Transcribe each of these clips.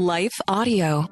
Life Audio.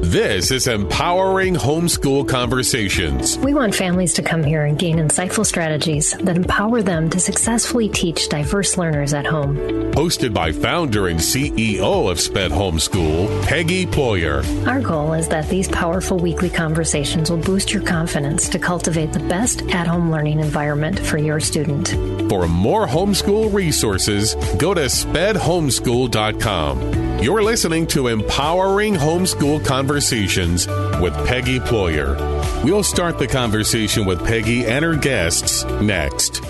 This is Empowering Homeschool Conversations. We want families to come here and gain insightful strategies that empower them to successfully teach diverse learners at home. Hosted by founder and CEO of SPED Homeschool, Peggy Ployer. Our goal is that these powerful weekly conversations will boost your confidence to cultivate the best at-home learning environment for your student. For more homeschool resources, go to spedhomeschool.com. You're listening to Empowering Homeschool Conversations with Peggy Ployer. We'll start the conversation with Peggy and her guests next.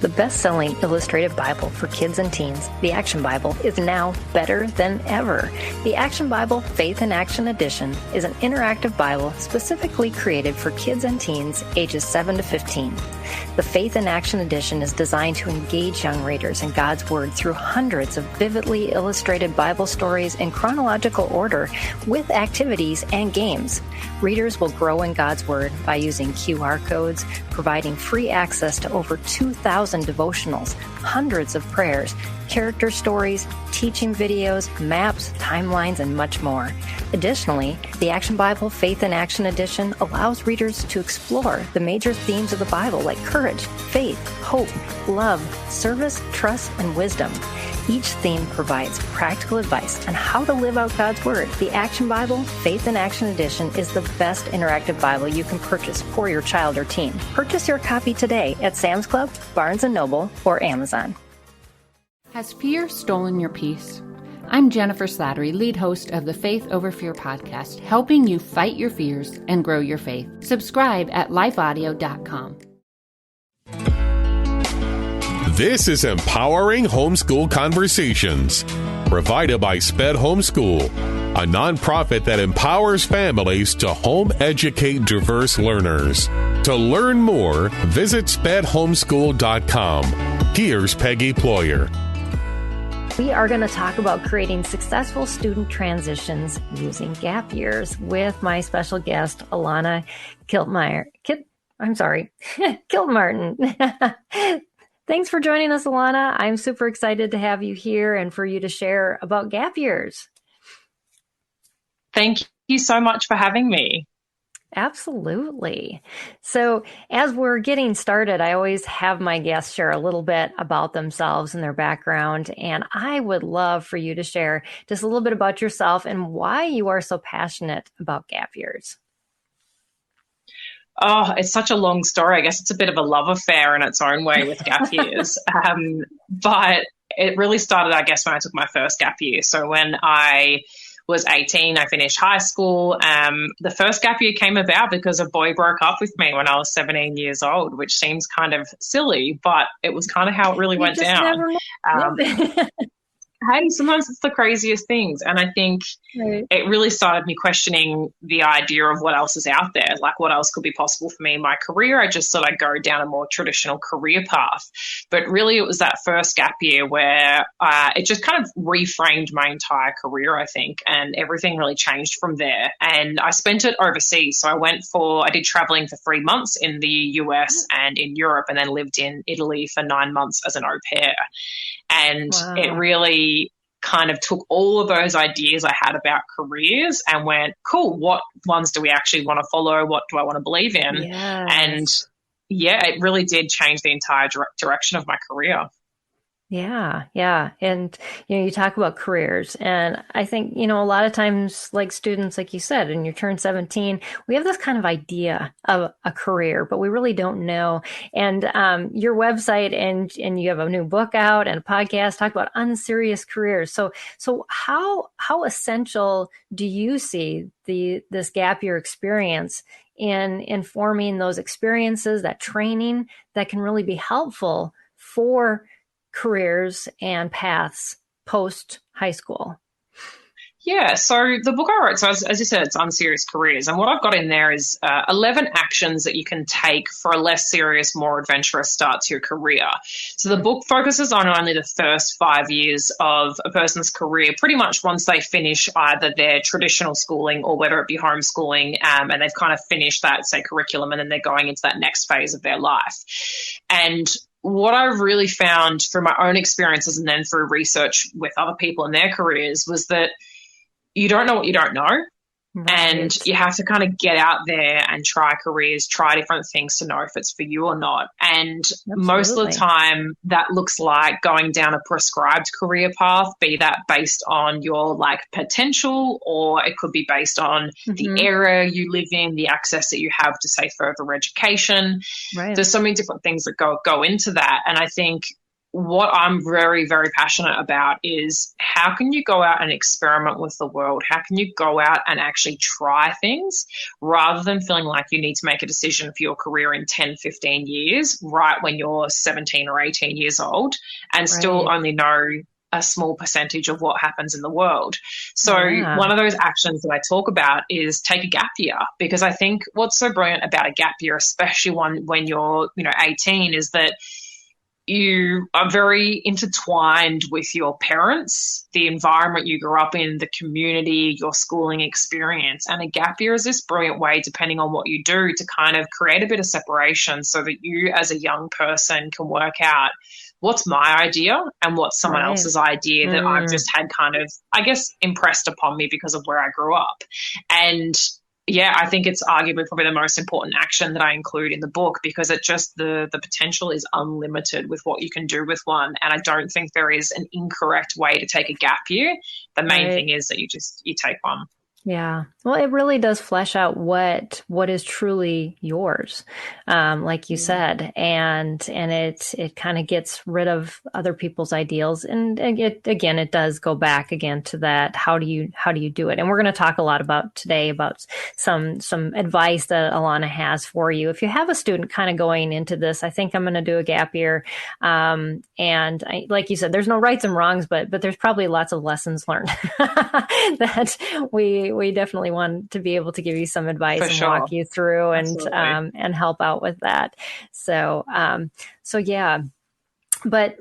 The best-selling illustrated Bible for kids and teens, the Action Bible, is now better than ever. The Action Bible Faith in Action Edition is an interactive Bible specifically created for kids and teens ages 7 to 15. The Faith in Action Edition is designed to engage young readers in God's Word through hundreds of vividly illustrated Bible stories in chronological order with activities and games. Readers will grow in God's Word by using QR codes, providing free access to over 2,000 devotionals, hundreds of prayers, character stories, teaching videos, maps, timelines, and much more. Additionally, the Action Bible Faith in Action Edition allows readers to explore the major themes of the Bible like courage, faith, hope, love, service, trust, and wisdom. Each theme provides practical advice on how to live out God's Word. The Action Bible Faith in Action Edition is the best interactive Bible you can purchase for your child or teen. Purchase your copy today at Sam's Club, Barnes & Noble, or Amazon. Has fear stolen your peace? I'm Jennifer Slattery, lead host of the Faith Over Fear podcast, helping you fight your fears and grow your faith. Subscribe at lifeaudio.com. This is Empowering Homeschool Conversations, provided by SPED Homeschool, a nonprofit that empowers families to home educate diverse learners. To learn more, visit spedhomeschool.com. Here's Peggy Ployer. We are going to talk about creating successful student transitions using gap years with my special guest, Alana Kilmartin. Thanks for joining us, Alana. I'm super excited to have you here and for you to share about gap years. Thank you so much for having me. Absolutely. So as we're getting started, I always have my guests share a little bit about themselves and their background. And I would love for you to share just a little bit about yourself and why you are so passionate about gap years. Oh, it's such a long story. I guess it's a bit of a love affair in its own way with gap years. But it really started, I guess, when I took my first gap year. So when I was 18, I finished high school. The first gap year came about because a boy broke up with me when I was 17 years old, which seems kind of silly, but it was kind of how it really went down. Hey, sometimes it's the craziest things. And I think it really started me questioning the idea of what else is out there, like what else could be possible for me in my career. I just thought I'd go down a more traditional career path. But really it was that first gap year where it just kind of reframed my entire career, I think, and everything really changed from there. And I spent it overseas. So I did traveling for 3 months in the US and in Europe, and then lived in Italy for 9 months as an au pair. And it really kind of took all of those ideas I had about careers and went, cool, what ones do we actually want to follow? What do I want to believe in? Yes. And yeah, it really did change the entire direction of my career. Yeah. And, you talk about careers, and I think, a lot of times, like students, like you said, when you turn 17, we have this kind of idea of a career, but we really don't know. And your website and you have a new book out and a podcast talk about unserious careers. So how essential do you see this gap year experience in informing those experiences, that training that can really be helpful for careers and paths post high school? Yeah, so the book I wrote, so as you said, it's Unserious Careers. And what I've got in there is 11 actions that you can take for a less serious, more adventurous start to your career. So the book focuses on only the first 5 years of a person's career, pretty much once they finish either their traditional schooling or whether it be homeschooling, and they've kind of finished that, say, curriculum, and then they're going into that next phase of their life. And what I've really found through my own experiences and then through research with other people in their careers was that you don't know what you don't know. Right. And you have to kind of get out there and try careers, try different things to know if it's for you or not. And most of the time that looks like going down a prescribed career path, be that based on your like potential, or it could be based on the area you live in, the access that you have to say further education. Right. There's so many different things that go into that. And I think what I'm very, very passionate about is how can you go out and experiment with the world? How can you go out and actually try things rather than feeling like you need to make a decision for your career in 10, 15 years, right when you're 17 or 18 years old and still only know a small percentage of what happens in the world. So one of those actions that I talk about is take a gap year, because I think what's so brilliant about a gap year, especially when you're 18, is that you are very intertwined with your parents, the environment you grew up in, the community, your schooling experience. And a gap year is this brilliant way, depending on what you do, to kind of create a bit of separation so that you as a young person can work out what's my idea and what's someone else's idea that I've just had kind of, I guess, impressed upon me because of where I grew up. And yeah, I think it's arguably probably the most important action that I include in the book, because it just the potential is unlimited with what you can do with one. And I don't think there is an incorrect way to take a gap year. The main thing is that you take one. Yeah. Well, it really does flesh out what is truly yours, like you said, and it kind of gets rid of other people's ideals, and it does go back again to that. How do you do it? And we're going to talk a lot about today about some advice that Alana has for you. If you have a student kind of going into this, I think I'm going to do a gap year, and like you said, there's no rights and wrongs, but there's probably lots of lessons learned that we definitely want to be able to give you some advice and walk you through and help out with that. So yeah. But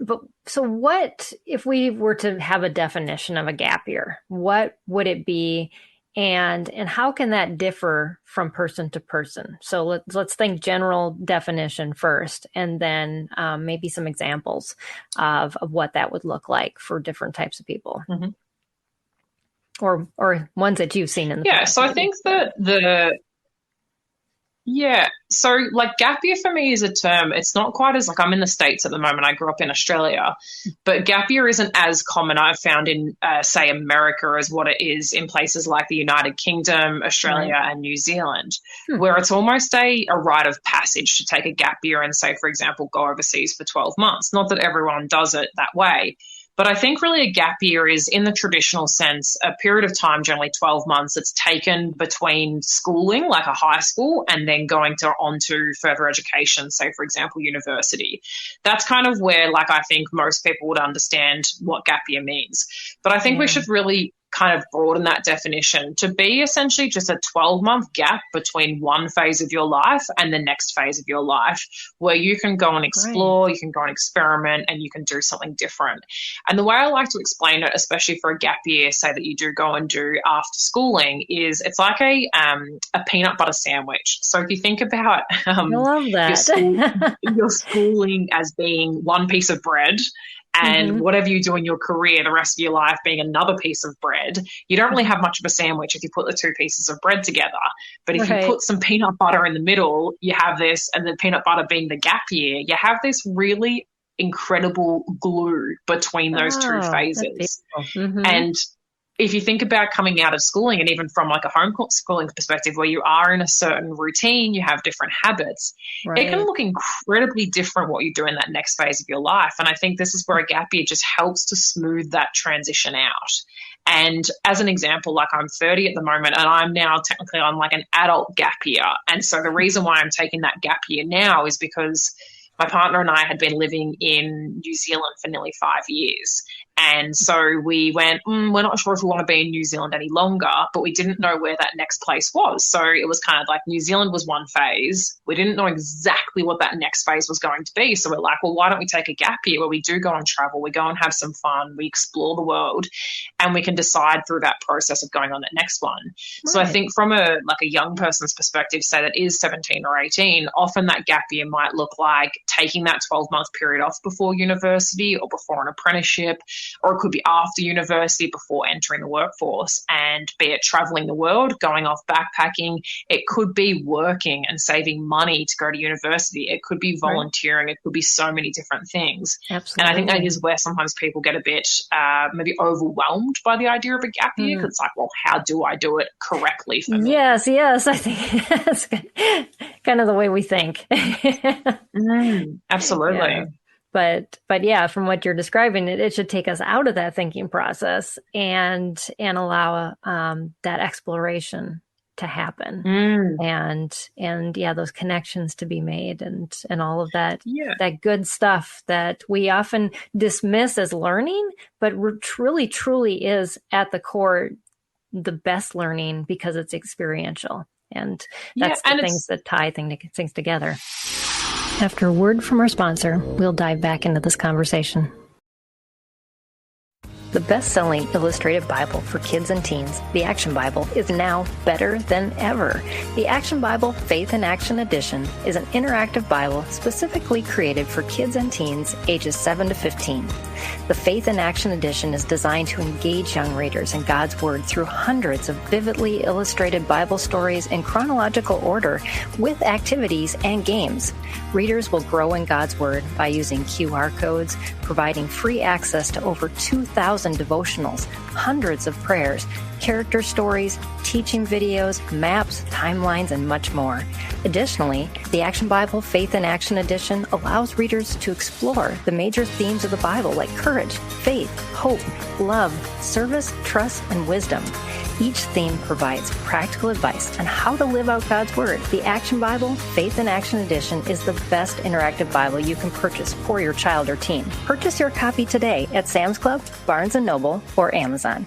so what if we were to have a definition of a gap year? What would it be? And how can that differ from person to person? So let's think general definition first, and then maybe some examples of what that would look like for different types of people. Mm-hmm. Or ones that you've seen in the past. So I think that so like gap year for me is a term. It's not quite as like, I'm in the States at the moment. I grew up in Australia, but gap year isn't as common, I've found, in say America as what it is in places like the United Kingdom, Australia and New Zealand, where it's almost a rite of passage to take a gap year and say, for example, go overseas for 12 months. Not that everyone does it that way. But I think really a gap year is, in the traditional sense, a period of time, generally 12 months, that's taken between schooling, like a high school, and then going on to further education, say, for example, university. That's kind of where, like, I think most people would understand what gap year means. But I think we should really kind of broaden that definition to be essentially just a 12-month gap between one phase of your life and the next phase of your life, where you can go and explore, you can go and experiment, and you can do something different. And the way I like to explain it, especially for a gap year, say that you do go and do after schooling, is it's like a peanut butter sandwich. So if you think about I love that. your schooling as being one piece of bread, and whatever you do in your career, the rest of your life being another piece of bread, you don't really have much of a sandwich if you put the two pieces of bread together. But if you put some peanut butter in the middle, you have this, and the peanut butter being the gap year, you have this really incredible glue between those two phases. And if you think about coming out of schooling, and even from like a homeschooling perspective, where you are in a certain routine, you have different habits, it can look incredibly different what you do in that next phase of your life. And I think this is where a gap year just helps to smooth that transition out. And as an example, like I'm 30 at the moment, and I'm now technically on like an adult gap year. And so the reason why I'm taking that gap year now is because my partner and I had been living in New Zealand for nearly 5 years. And so we went, we're not sure if we want to be in New Zealand any longer, but we didn't know where that next place was. So it was kind of like New Zealand was one phase. We didn't know exactly what that next phase was going to be. So we're like, well, why don't we take a gap year where we do go and travel, we go and have some fun, we explore the world, and we can decide through that process of going on that next one. Right. So I think from a young person's perspective, say that is 17 or 18, often that gap year might look like taking that 12-month period off before university or before an apprenticeship, or it could be after university before entering the workforce, and be it traveling the world, going off backpacking. It could be working and saving money to go to university. It could be volunteering. Right. It could be so many different things. Absolutely. And I think that is where sometimes people get a bit maybe overwhelmed by the idea of a gap year, because it's like, well, how do I do it correctly for me? Yes. I think that's kind of the way we think. Absolutely. Yeah. But yeah, from what you're describing, it should take us out of that thinking process and allow that exploration to happen, and those connections to be made, and all of that that good stuff that we often dismiss as learning, but truly is at the core the best learning, because it's experiential, and that's the things that tie things together. After a word from our sponsor, we'll dive back into this conversation. The best-selling illustrated Bible for kids and teens, the Action Bible, is now better than ever. The Action Bible Faith in Action Edition is an interactive Bible specifically created for kids and teens ages 7 to 15. The Faith in Action Edition is designed to engage young readers in God's Word through hundreds of vividly illustrated Bible stories in chronological order, with activities and games. Readers will grow in God's Word by using QR codes, providing free access to over 2,000 devotionals, hundreds of prayers, character stories, teaching videos, maps, timelines, and much more. Additionally, the Action Bible Faith in Action Edition allows readers to explore the major themes of the Bible, like courage, faith, hope, love, service, trust, and wisdom. Each theme provides practical advice on how to live out God's Word. The Action Bible Faith in Action Edition is the best interactive Bible you can purchase for your child or teen. Purchase your copy today at Sam's Club, Barnes & Noble, or Amazon.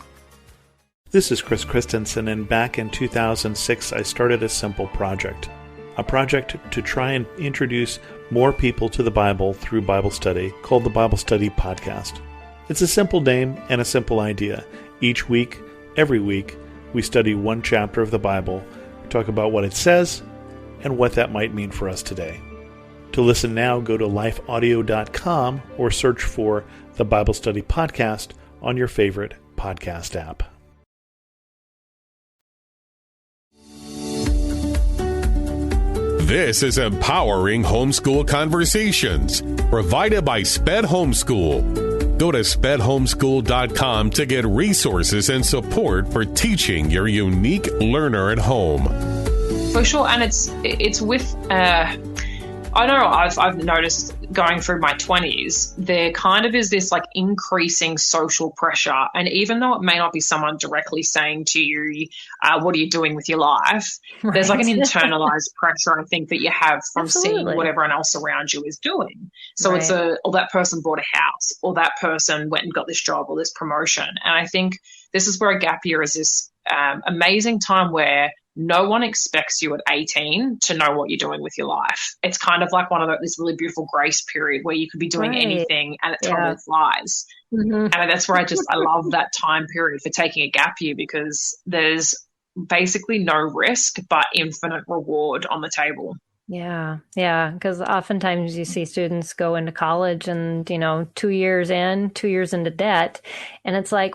This is Chris Christensen, and back in 2006, I started a simple project. A project to try and introduce more people to the Bible through Bible study, called the Bible Study Podcast. It's a simple name and a simple idea. Each week, every week, we study one chapter of the Bible, talk about what it says, and what that might mean for us today. To listen now, go to lifeaudio.com or search for the Bible Study Podcast on your favorite podcast app. This is Empowering Homeschool Conversations, provided by SPED Homeschool. Go to spedhomeschool.com to get resources and support for teaching your unique learner at home. For sure, and it's with I know I've noticed going through my 20s, there kind of is this like increasing social pressure. And even though it may not be someone directly saying to you, what are you doing with your life? Right. There's like an internalized pressure, I think, that you have from seeing what everyone else around you is doing. So it's that person bought a house, or that person went and got this job or this promotion. And I think this is where a gap year is this amazing time where no one expects you at 18 to know what you're doing with your life. It's kind of like this really beautiful grace period where you could be doing anything and it totally flies. Mm-hmm. And that's where I love that time period for taking a gap year, because there's basically no risk but infinite reward on the table. Yeah. Because oftentimes you see students go into college and, 2 years into debt, and it's like,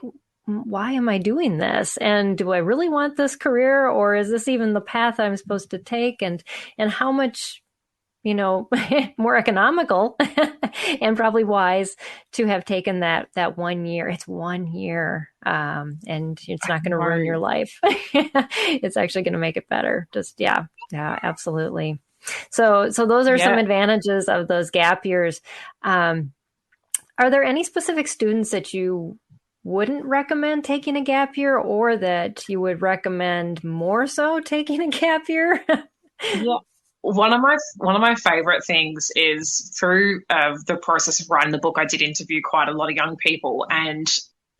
why am I doing this? And do I really want this career, or is this even the path I'm supposed to take? And how much, more economical and probably wise to have taken that 1 year. It's 1 year. And it's not going to ruin your life. It's actually going to make it better. Yeah, absolutely. So those are some advantages of those gap years. Are there any specific students that you wouldn't recommend taking a gap year, or that you would recommend more so taking a gap year? one of my favorite things is through the process of writing the book, I did interview quite a lot of young people, and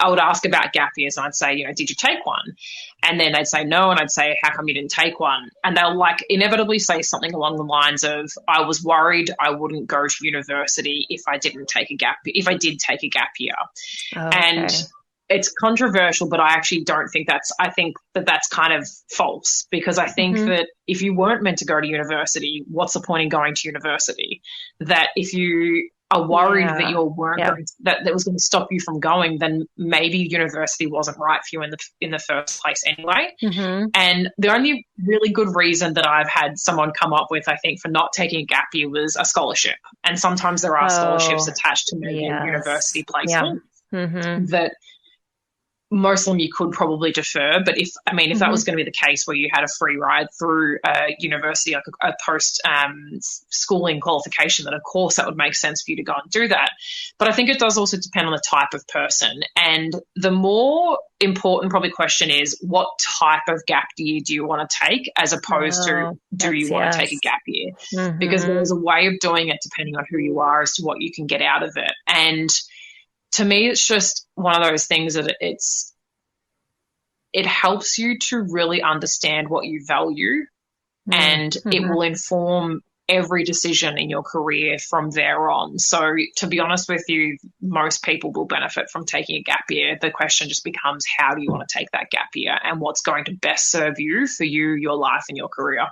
I would ask about gap years, and I'd say, did you take one? And then they'd say no, and I'd say, how come you didn't take one? And they'll inevitably say something along the lines of, I was worried I wouldn't go to university if I did take a gap year. Okay. And it's controversial, but I actually don't think I think that that's kind of false, because I think that if you weren't meant to go to university, what's the point in going to university? That if you are worried that you weren't going to, that was going to stop you from going, then maybe university wasn't right for you in the first place anyway. And the only really good reason that I've had someone come up with, I think, for not taking a gap year was a scholarship. And sometimes there are scholarships attached to maybe a university placement that most of them you could probably defer. But if that was going to be the case where you had a free ride through a university, like a post schooling qualification, then of course that would make sense for you to go and do that. But I think it does also depend on the type of person. And the more important probably question is, what type of gap year do you want to take, as opposed to do you want to take a gap year? Because there's a way of doing it depending on who you are as to what you can get out of it. And to me, it's just one of those things that it helps you to really understand what you value, and it will inform every decision in your career from there on. So to be honest with you, most people will benefit from taking a gap year. The question just becomes, how do you want to take that gap year, and what's going to best serve you for you, your life, and your career?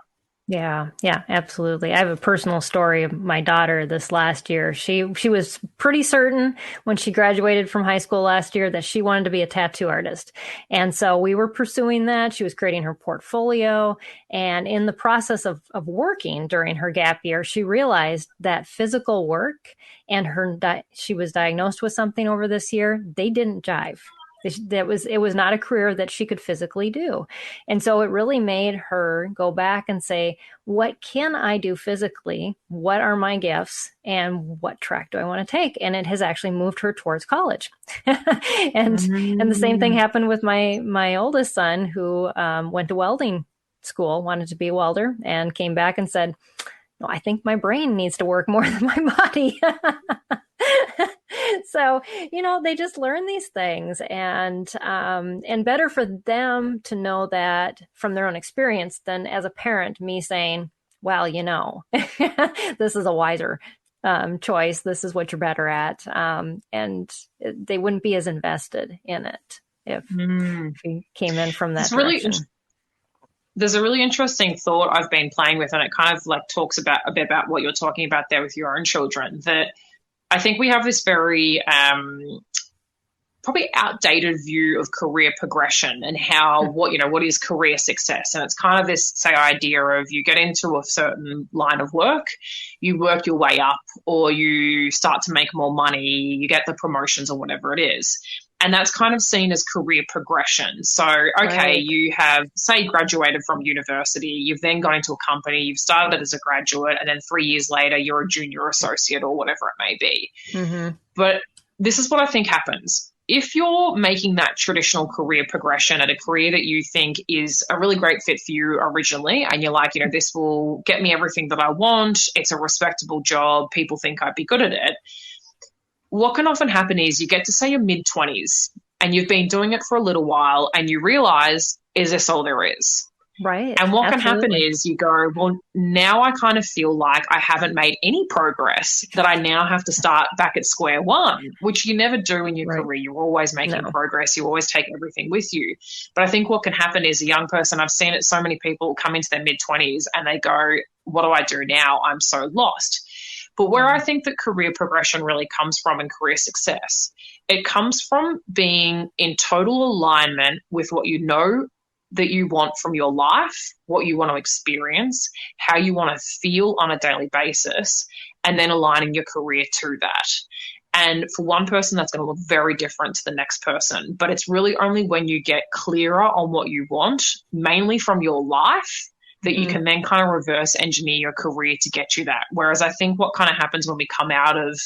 Yeah, absolutely. I have a personal story of my daughter this last year. She was pretty certain when she graduated from high school last year that she wanted to be a tattoo artist. And so we were pursuing that. She was creating her portfolio. And in the process of working during her gap year, she realized that physical work and she was diagnosed with something over this year, they didn't jive. It was not a career that she could physically do. And so it really made her go back and say, what can I do physically? What are my gifts? And what track do I want to take? And it has actually moved her towards college. And the same thing happened with my oldest son, who went to welding school, wanted to be a welder, and came back and said, no, I think my brain needs to work more than my body. So, they just learn these things, and better for them to know that from their own experience than as a parent, me saying, well, this is a wiser choice. This is what you're better at. And they wouldn't be as invested in it if we came in from that direction. There's a really interesting thought I've been playing with, and it kind of talks about a bit about what you're talking about there with your own children, that I think we have this very probably outdated view of career progression and how what is career success. And it's kind of this idea of you get into a certain line of work, you work your way up, or you start to make more money, you get the promotions or whatever it is. And that's kind of seen as career progression. So, okay, you have, say, graduated from university, you've then gone into a company, you've started as a graduate, and then 3 years later, you're a junior associate or whatever it may be. But this is what I think happens. If you're making that traditional career progression at a career that you think is a really great fit for you originally, and you're like, this will get me everything that I want, it's a respectable job, people think I'd be good at it, what can often happen is you get to, say, your mid-20s, and you've been doing it for a little while, and you realize, is this all there is? Right. And what can happen is you go, well, now I kind of feel like I haven't made any progress, that I now have to start back at square one, which you never do in your career. You're always making progress. You always take everything with you. But I think what can happen is a young person, I've seen it, so many people come into their mid-20s and they go, what do I do now? I'm so lost. But where I think that career progression really comes from and career success, it comes from being in total alignment with what you know that you want from your life, what you want to experience, how you want to feel on a daily basis, and then aligning your career to that. And for one person, that's going to look very different to the next person. But it's really only when you get clearer on what you want, mainly from your life, that you can then kind of reverse engineer your career to get you that. Whereas I think what kind of happens when we come out of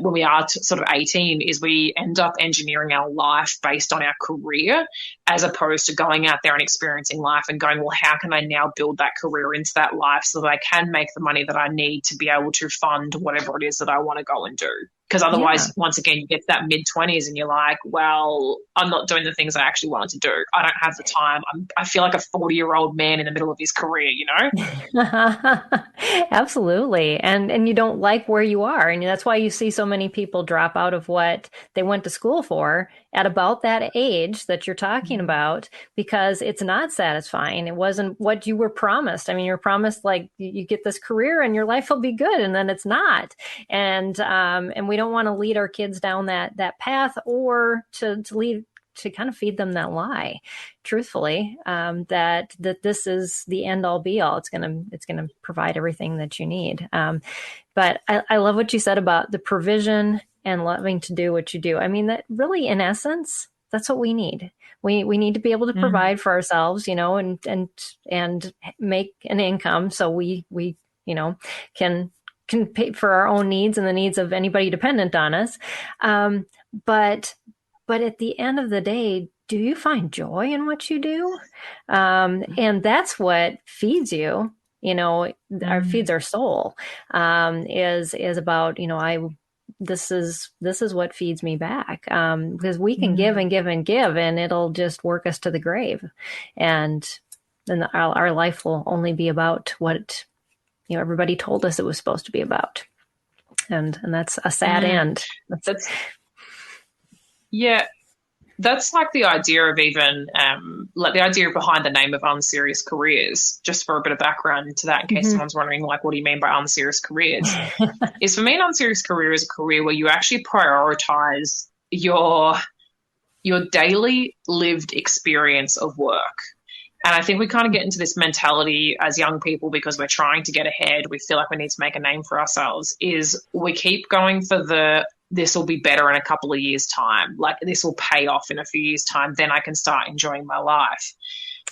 when we are sort of 18 is we end up engineering our life based on our career, as opposed to going out there and experiencing life and going, well, how can I now build that career into that life so that I can make the money that I need to be able to fund whatever it is that I want to go and do? Because otherwise, once again, you get to that mid-20s and you're like, well, I'm not doing the things I actually wanted to do. I don't have the time. I feel like a 40-year-old man in the middle of his career, you know? Absolutely. And you don't like where you are. And that's why you see so many people drop out of what they went to school for at about that age that you're talking about, because it's not satisfying. It wasn't what you were promised. I mean, you're promised like you get this career and your life will be good, and then it's not. And we don't want to lead our kids down that path, or to kind of feed them that lie, truthfully, that this is the end all be all. It's gonna provide everything that you need. But I love what you said about the provision and loving to do what you do. I mean, that really, in essence, that's what we need. We need to be able to provide for ourselves, you know, and make an income so we you know can pay for our own needs and the needs of anybody dependent on us. But at the end of the day, do you find joy in what you do? And that's what feeds you, you know, feeds our soul, is about, you know, this is what feeds me back. Because we can give and give and give, and it'll just work us to the grave. And then our life will only be about what, you know, everybody told us it was supposed to be about. And that's a sad end. That's like the idea of even, like the idea behind the name of Unserious Careers, just for a bit of background into that, in case someone's wondering, like, what do you mean by unserious careers? Is, for me, an unserious career is a career where you actually prioritize your daily lived experience of work. And I think we kind of get into this mentality as young people, because we're trying to get ahead. We feel like we need to make a name for ourselves, is we keep going for this will be better in a couple of years' time. Like, this will pay off in a few years' time. Then I can start enjoying my life.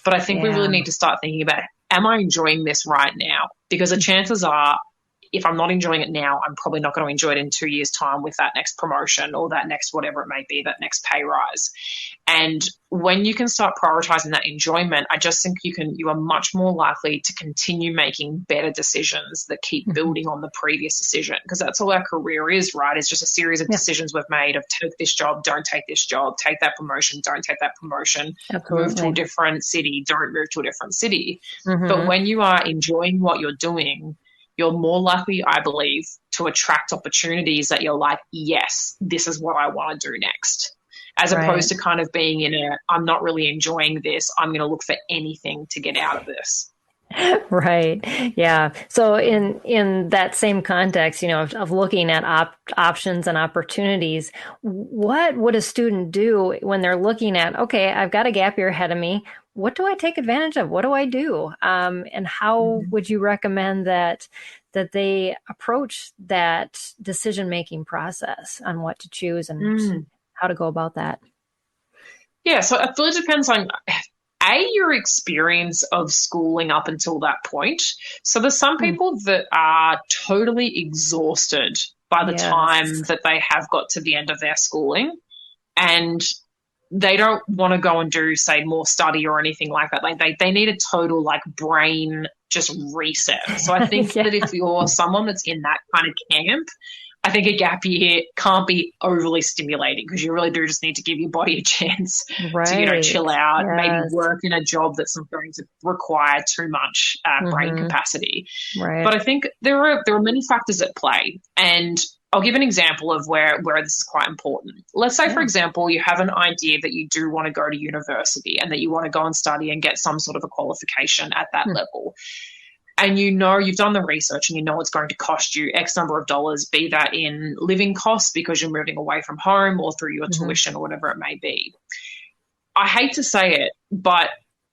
But I think we really need to start thinking about, am I enjoying this right now? Because the chances are, if I'm not enjoying it now, I'm probably not going to enjoy it in 2 years' time with that next promotion or that next whatever it may be, that next pay rise. And when you can start prioritizing that enjoyment, I just think you are much more likely to continue making better decisions that keep building on the previous decision, because that's all our career is, right? It's just a series of decisions we've made of take this job, don't take this job, take that promotion, don't take that promotion, move to a different city, don't move to a different city. But when you are enjoying what you're doing, you're more likely, I believe, to attract opportunities that you're like, yes, this is what I want to do next. As opposed to kind of being in I'm not really enjoying this, I'm going to look for anything to get out of this. Right. Yeah. So in that same context, you know, of looking at options and opportunities, what would a student do when they're looking at, okay, I've got a gap year ahead of me. What do I take advantage of? What do I do? And how would you recommend that they approach that decision-making process on what to choose and how to go about that? Yeah. So it really depends on your experience of schooling up until that point. So there's some people that are totally exhausted by the time that they have got to the end of their schooling, and they don't want to go and do, say, more study or anything like that. Like they need a total like brain just reset. So I think that if you're someone that's in that kind of camp, I think a gap year can't be overly stimulating, because you really do just need to give your body a chance to, you know, chill out, maybe work in a job that's not going to require too much brain capacity. But I think there are many factors at play, and I'll give an example of where this is quite important. Let's say, for example, you have an idea that you do want to go to university and that you want to go and study and get some sort of a qualification at that level. And you know, you've done the research and you know it's going to cost you X number of dollars, be that in living costs because you're moving away from home or through your tuition or whatever it may be. I hate to say it, but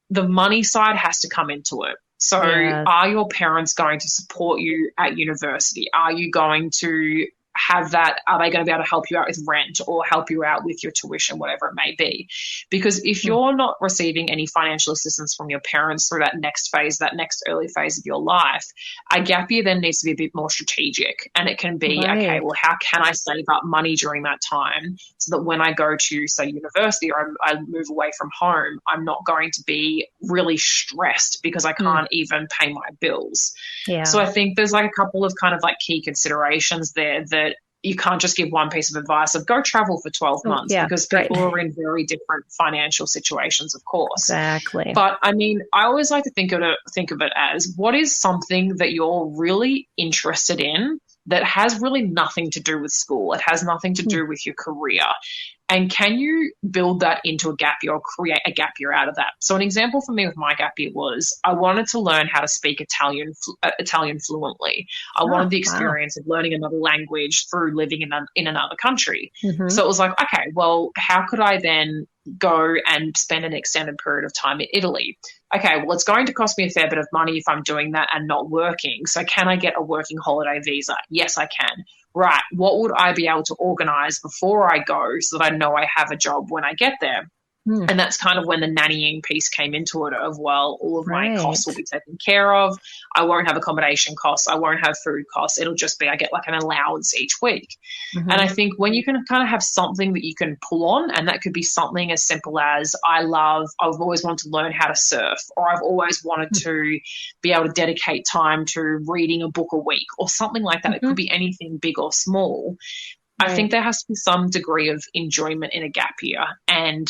the money side has to come into it. So are your parents going to support you at university? Are you going to have that? Are they going to be able to help you out with rent or help you out with your tuition, whatever it may be? Because if you're not receiving any financial assistance from your parents through that next phase, that next early phase of your life, a gap year then needs to be a bit more strategic. And it can be, okay, well, how can I save up money during that time so that when I go to, say, university or I move away from home, I'm not going to be really stressed because I can't even pay my bills. Yeah. So I think there's like a couple of kind of like key considerations there that you can't just give one piece of advice of go travel for 12 months because people are in very different financial situations, of course. Exactly. But I mean, I always like to think of it as, what is something that you're really interested in that has really nothing to do with school? It has nothing to do with your career. And can you build that into a gap year or create a gap year out of that? So an example for me with my gap year was I wanted to learn how to speak Italian fluently. I wanted the experience of learning another language through living in another country. So it was like, okay, well, how could I then go and spend an extended period of time in Italy? Okay, well, it's going to cost me a fair bit of money if I'm doing that and not working. So can I get a working holiday visa? Yes, I can. Right, what would I be able to organize before I go so that I know I have a job when I get there? And that's kind of when the nannying piece came into it of, well, all of my costs will be taken care of. I won't have accommodation costs. I won't have food costs. It'll just be I get like an allowance each week. And I think when you can kind of have something that you can pull on, and that could be something as simple as I've always wanted to learn how to surf, or I've always wanted to be able to dedicate time to reading a book a week or something like that. It could be anything big or small. I think there has to be some degree of enjoyment in a gap year. And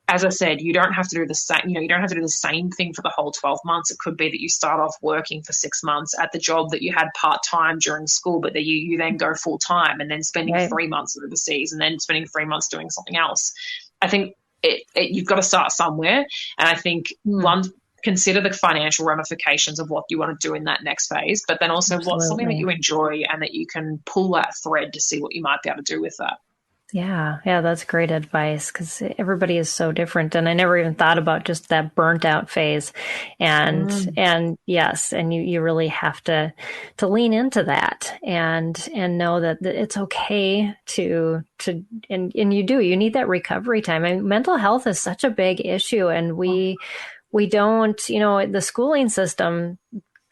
as I said, you don't have to do the same, you don't have to do the same thing for the whole 12 months. It could be that you start off working for 6 months at the job that you had part-time during school, but that you then go full-time and then spending 3 months overseas and then spending 3 months doing something else. I think you've got to start somewhere. And I think consider the financial ramifications of what you want to do in that next phase, but then also what's something that you enjoy and that you can pull that thread to see what you might be able to do with that. Yeah, that's great advice because everybody is so different. And I never even thought about just that burnt out phase. And yes, and you really have to lean into that and know that it's okay to you need that recovery time. I mean, mental health is such a big issue, and we don't, the schooling system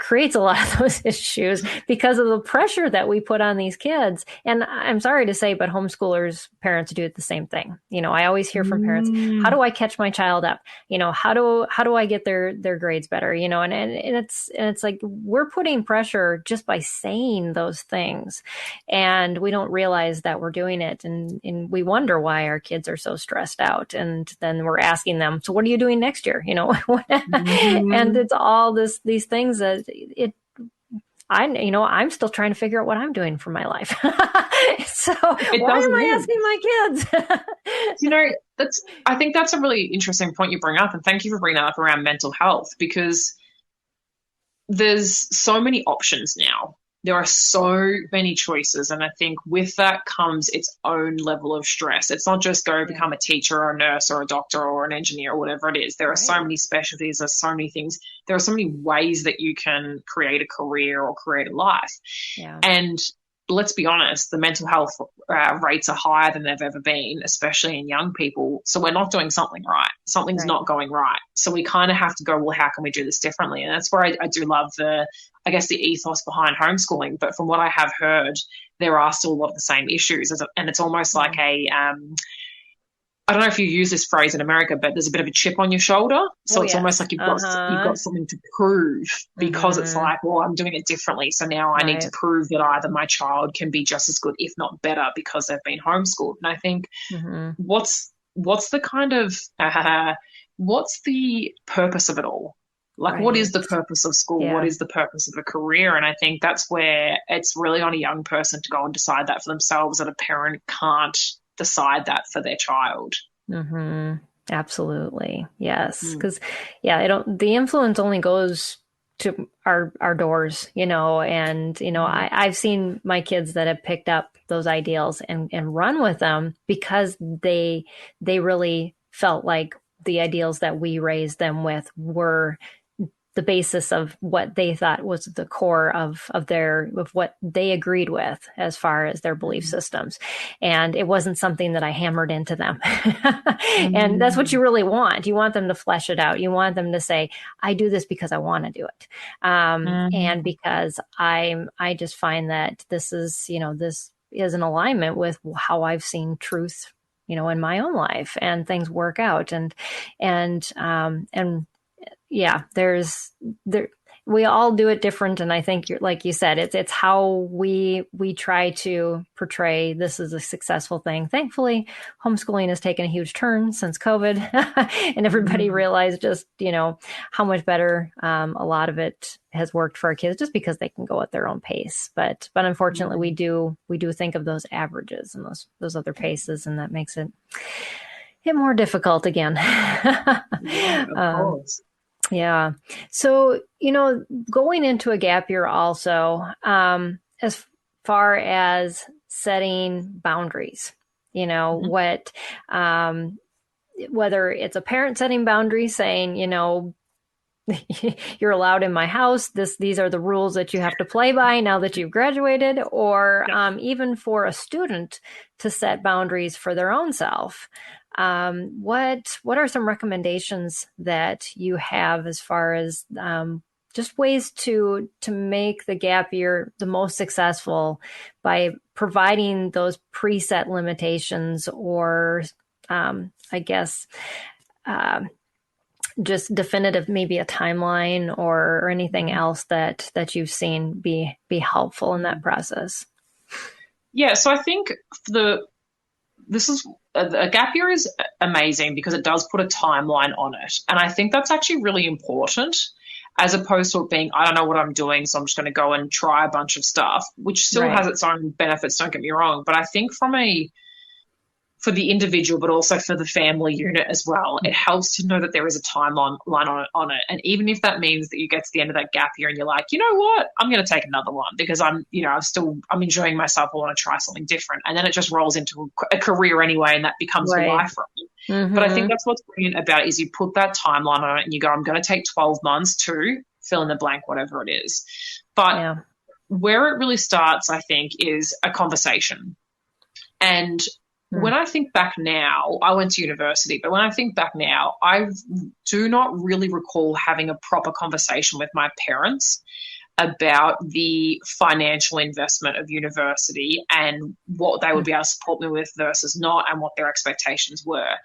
creates a lot of those issues because of the pressure that we put on these kids. And I'm sorry to say, but homeschoolers, parents do it the same thing. I always hear from parents, how do I catch my child up? How do I get their grades better? And it's like, we're putting pressure just by saying those things, and we don't realize that we're doing it. And we wonder why our kids are so stressed out. And then we're asking them, so what are you doing next year? And it's all these things that I'm still trying to figure out what I'm doing for my life. So why am I asking my kids? I think that's a really interesting point you bring up. And thank you for bringing that up around mental health, because there's so many options now. There are so many choices. And I think with that comes its own level of stress. It's not just go become a teacher or a nurse or a doctor or an engineer or whatever it is. There are so many specialties. There's so many things. There are so many ways that you can create a career or create a life. Yeah. And let's be honest, the mental health rates are higher than they've ever been, especially in young people. So we're not doing something right. Something's not going right. So we kind of have to go, well, how can we do this differently? And that's where I do love the ethos behind homeschooling. But from what I have heard, there are still a lot of the same issues. And it's almost like I don't know if you use this phrase in America, but there's a bit of a chip on your shoulder. So it's almost like you've got something to prove, because it's like, well, I'm doing it differently. So now I need to prove that either my child can be just as good, if not better, because they've been homeschooled. And I think what's the kind of, what's the purpose of it all? Like, what is the purpose of school? Yeah. What is the purpose of a career? And I think that's where it's really on a young person to go and decide that for themselves, that a parent can't decide that for their child. Absolutely. Yes. Because the influence only goes to our doors, and, I've seen my kids that have picked up those ideals and run with them because they really felt like the ideals that we raised them with the basis of what they thought was the core of what they agreed with as far as their belief systems. And it wasn't something that I hammered into them. And that's what you really want. You want them to flesh it out. You want them to say, I do this because I want to do it. And because I just find that this is in alignment with how I've seen truth, in my own life, and things work out. And yeah, we all do it different. And I think, like you said, it's how we try to portray this as a successful thing. Thankfully, homeschooling has taken a huge turn since COVID, and everybody realized just, how much better a lot of it has worked for our kids, just because they can go at their own pace. But unfortunately, we do think of those averages and those other paces, and that makes it more difficult again. Yeah, of course. Yeah. So, going into a gap year also, as far as setting boundaries, what, whether it's a parent setting boundaries saying, you're allowed in my house, these are the rules that you have to play by now that you've graduated, or even for a student to set boundaries for their own self. What are some recommendations that you have as far as just ways to make the gap year the most successful by providing those preset limitations, or I guess just definitive, maybe a timeline or anything else that you've seen be helpful in that process? Yeah, so I think a gap year is amazing because it does put a timeline on it. And I think that's actually really important, as opposed to it being, I don't know what I'm doing, so I'm just going to go and try a bunch of stuff, which still has its own benefits, don't get me wrong. But I think for the individual, but also for the family unit as well, it helps to know that there is a timeline on it. And even if that means that you get to the end of that gap year and you're like, you know what, I'm going to take another one because I'm enjoying myself. I want to try something different. And then it just rolls into a career anyway, and that becomes a life for me. But I think that's what's brilliant about it, is you put that timeline on it and you go, I'm going to take 12 months to fill in the blank, whatever it is. But where it really starts, I think, is a conversation. And when I think back now, I went to university, but when I think back now, I do not really recall having a proper conversation with my parents about the financial investment of university and what they would be able to support me with versus not, and what their expectations were.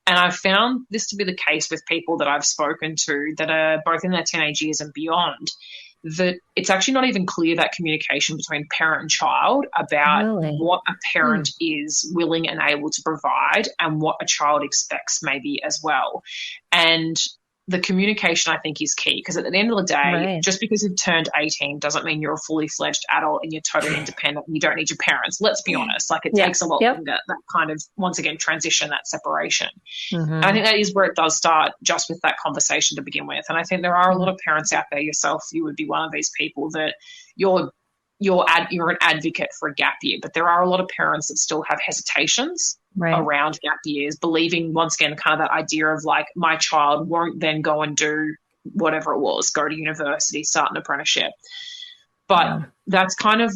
And I've found this to be the case with people that I've spoken to that are both in their teenage years and beyond, that it's actually not even clear, that communication between parent and child about what a parent is willing and able to provide and what a child expects maybe as well. And the communication, I think, is key, because at the end of the day, just because you've turned 18 doesn't mean you're a fully fledged adult and you're totally independent and you don't need your parents. Let's be honest. Like, it takes a lot longer, that kind of, once again, transition, that separation. And I think that is where it does start, just with that conversation to begin with. And I think there are a lot of parents out there, yourself, you would be one of these people, that you're an advocate for a gap year, but there are a lot of parents that still have hesitations around gap years, believing, once again, kind of that idea of like, my child won't then go and do whatever it was, go to university, start an apprenticeship. But that's kind of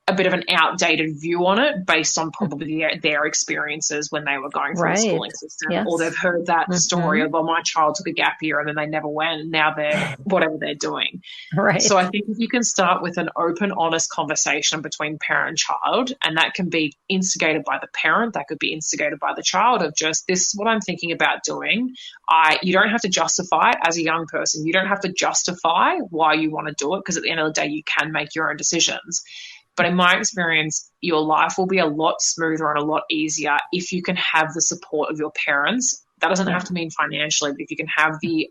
a bit of an outdated view on it, based on probably their experiences when they were going through the schooling system, or they've heard that story of, well, my child took a gap year and then they never went, and now they're whatever they're doing. So I think if you can start with an open, honest conversation between parent and child, and that can be instigated by the parent, that could be instigated by the child, of just, this is what I'm thinking about doing. You don't have to justify it as a young person. You don't have to justify why you want to do it, because at the end of the day, you can make your own decisions. But in my experience, your life will be a lot smoother and a lot easier if you can have the support of your parents. That doesn't have to mean financially, but if you can have the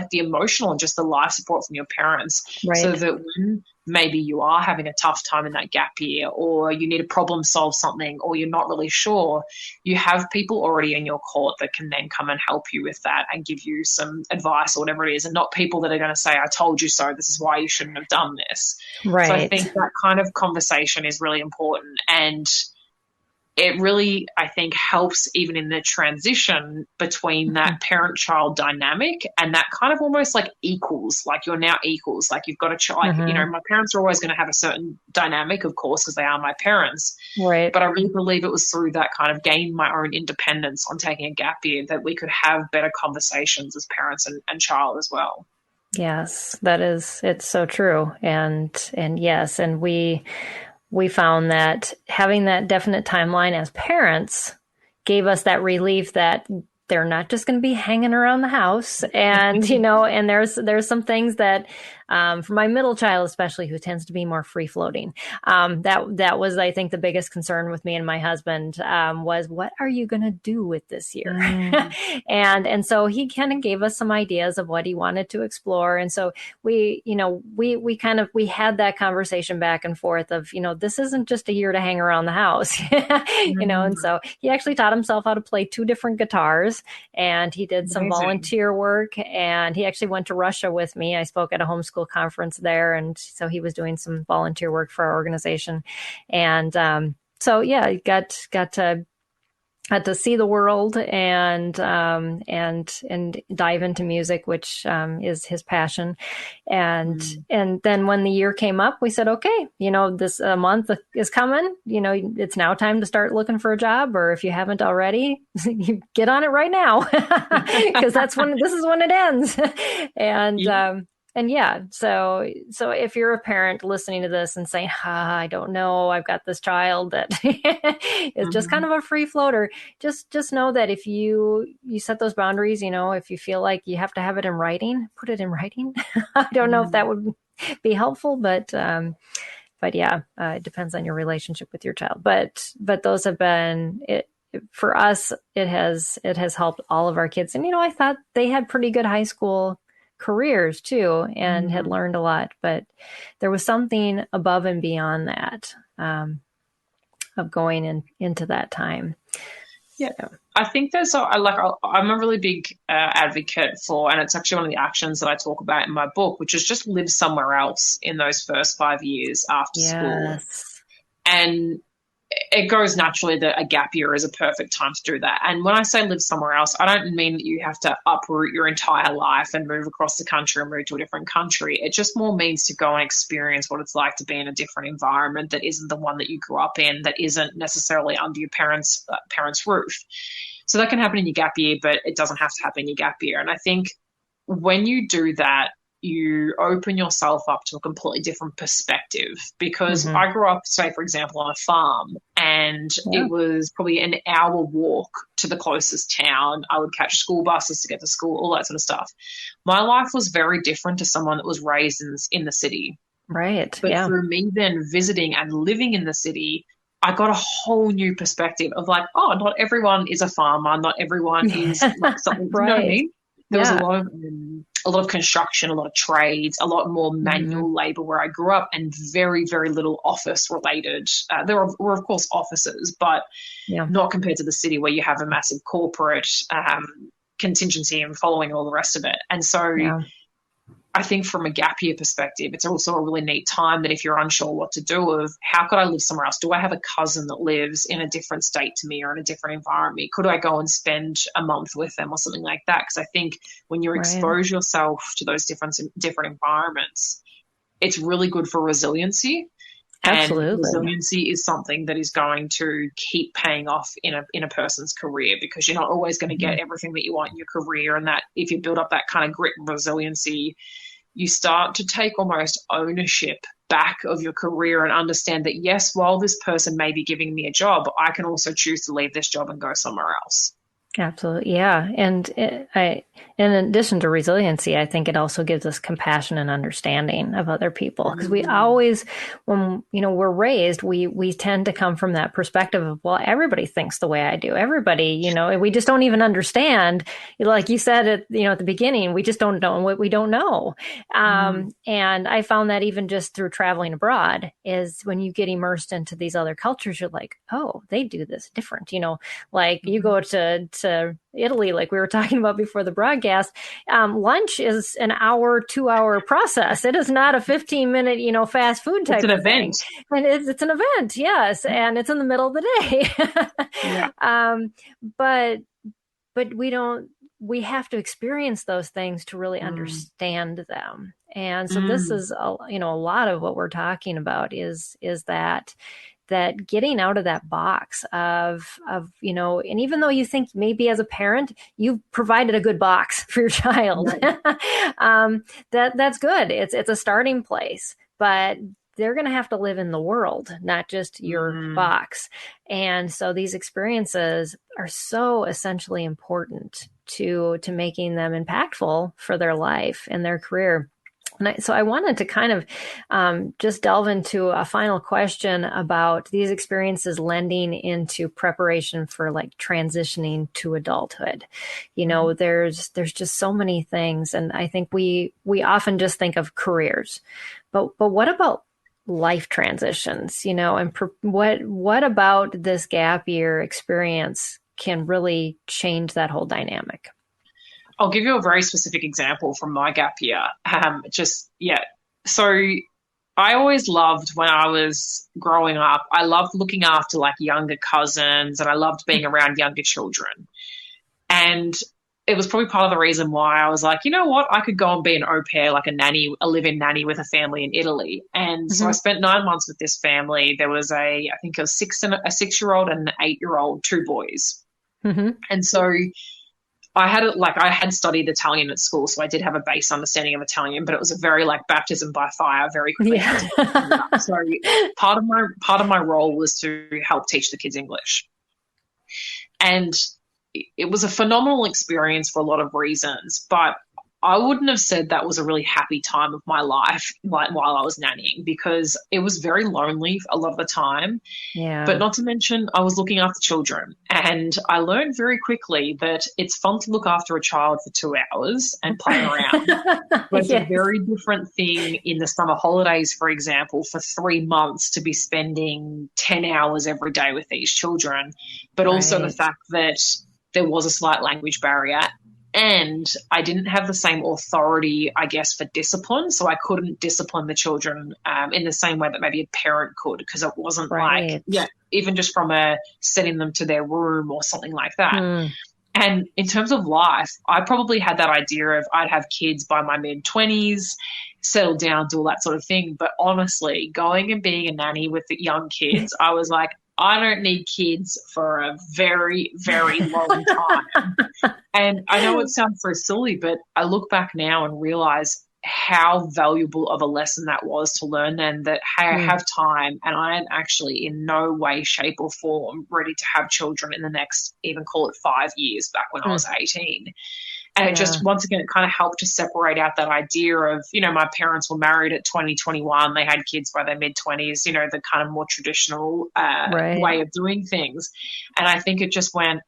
the emotional and just the life support from your parents, so that when maybe you are having a tough time in that gap year, or you need to problem solve something, or you're not really sure, you have people already in your court that can then come and help you with that and give you some advice or whatever it is, and not people that are going to say, I told you so, this is why you shouldn't have done this. So I think that kind of conversation is really important. And it really, I think, helps even in the transition between that parent-child dynamic and that kind of almost like equals, like you're now equals, like you've got a child, you know, my parents are always going to have a certain dynamic, of course, because they are my parents. Right. But I really believe it was through that kind of gaining my own independence on taking a gap year that we could have better conversations as parents and child as well. Yes, it's so true. And yes, and we found that having that definite timeline as parents gave us that relief that they're not just going to be hanging around the house. And, you know, and there's some things that, for my middle child, especially, who tends to be more free floating, that was, I think, the biggest concern with me and my husband, was what are you going to do with this year? And so he kind of gave us some ideas of what he wanted to explore. And so we had that conversation back and forth of, you know, this isn't just a year to hang around the house, you know, and so he actually taught himself how to play 2 different guitars, and he did some volunteer work, and he actually went to Russia with me. I spoke at a homeschool conference there, and so he was doing some volunteer work for our organization. And so yeah, got to see the world and dive into music, which is his passion. And then when the year came up, we said, okay, you know, this month is coming, you know, it's now time to start looking for a job, or if you haven't already, you get on it right now, because this is when it ends. And yeah, so if you're a parent listening to this and saying, I don't know, I've got this child that is just kind of a free floater, just know that if you set those boundaries, you know, if you feel like you have to have it in writing, put it in writing. I don't know if that would be helpful, but yeah, it depends on your relationship with your child. But those have been it. For us, it has helped all of our kids. And, you know, I thought they had pretty good high school careers too, and had learned a lot, but there was something above and beyond that, of going into that time. Yeah, I think I'm a really big advocate for, and it's actually one of the actions that I talk about in my book, which is just live somewhere else in those first 5 years after school. And it goes naturally that a gap year is a perfect time to do that. And when I say live somewhere else, I don't mean that you have to uproot your entire life and move across the country or move to a different country. It just more means to go and experience what it's like to be in a different environment that isn't the one that you grew up in, that isn't necessarily under your parents' roof. So that can happen in your gap year, but it doesn't have to happen in your gap year. And I think when you do that, you open yourself up to a completely different perspective, because I grew up, say, for example, on a farm, and it was probably an hour walk to the closest town. I would catch school buses to get to school, all that sort of stuff. My life was very different to someone that was raised in the city. Right. But through me then visiting and living in the city, I got a whole new perspective of like, oh, not everyone is a farmer. Not everyone is like something, you know what I mean? There was a lot of construction, a lot of trades, a lot more manual labor where I grew up, and very, very little office related. There were of course offices, but not compared to the city where you have a massive corporate contingency and following all the rest of it. And so I think from a gap year perspective, it's also a really neat time that if you're unsure what to do of how could I live somewhere else? Do I have a cousin that lives in a different state to me or in a different environment? Could I go and spend a month with them or something like that? Because I think when you expose yourself to those different environments, it's really good for resiliency. Absolutely. And resiliency is something that is going to keep paying off in a person's career, because you're not always going to get everything that you want in your career. And that if you build up that kind of grit and resiliency, you start to take almost ownership back of your career and understand that, yes, while this person may be giving me a job, I can also choose to leave this job and go somewhere else. Absolutely. Yeah. And in addition to resiliency, I think it also gives us compassion and understanding of other people, because we always, when, you know, we're raised, we tend to come from that perspective of, well, everybody thinks the way I do. Everybody, you know, we just don't even understand. Like you said at the beginning, we just don't know what we don't know. And I found that even just through traveling abroad, is when you get immersed into these other cultures, you're like, oh, they do this different, you know, like you go to to Italy, like we were talking about before the broadcast, lunch is an hour, 2-hour process. It is not a 15-minute, fast food type of thing. And it's an event, yes. And it's in the middle of the day. Yeah. But we have to experience those things to really understand them. And so this is, a lot of what we're talking about is that getting out of that box of, and even though you think maybe as a parent, you've provided a good box for your child, right. That's good. It's a starting place, but they're going to have to live in the world, not just your box. And so these experiences are so essentially important to making them impactful for their life and their career. And so I wanted to kind of just delve into a final question about these experiences lending into preparation for like transitioning to adulthood. There's just so many things. And I think we often just think of careers, but what about life transitions, and what about this gap year experience can really change that whole dynamic? I'll give you a very specific example from my gap year. So I always loved when I was growing up, I loved looking after like younger cousins, and I loved being around younger children. And it was probably part of the reason why I was like, you know what, I could go and be an au pair, like a live-in nanny with a family in Italy. And so I spent 9 months with this family. There was a 6-year-old and an 8-year-old, 2 boys. And so I had studied Italian at school, so I did have a base understanding of Italian, but it was a very like baptism by fire, very quickly. Yeah. So part of my role was to help teach the kids English. And it was a phenomenal experience for a lot of reasons, but I wouldn't have said that was a really happy time of my life while I was nannying, because it was very lonely a lot of the time. Yeah. But not to mention I was looking after children, and I learned very quickly that it's fun to look after a child for 2 hours and play around. But it's a very different thing in the summer holidays, for example, for 3 months to be spending 10 hours every day with these children. But also the fact that there was a slight language barrier. And I didn't have the same authority, I guess, for discipline. So I couldn't discipline the children in the same way that maybe a parent could, because it wasn't even just from sending them to their room or something like that. And in terms of life, I probably had that idea of I'd have kids by my mid-20s, settle down, do all that sort of thing. But honestly, going and being a nanny with the young kids, I was like, I don't need kids for a very, very long time. And I know it sounds so silly, but I look back now and realize how valuable of a lesson that was to learn then, that hey, I have time and I am actually in no way, shape or form ready to have children in the next, even call it 5 years, back when I was 18. And it just, once again, it kind of helped to separate out that idea of, my parents were married at 20, 21. They had kids by their mid-20s, the kind of more traditional way of doing things. And I think it just went,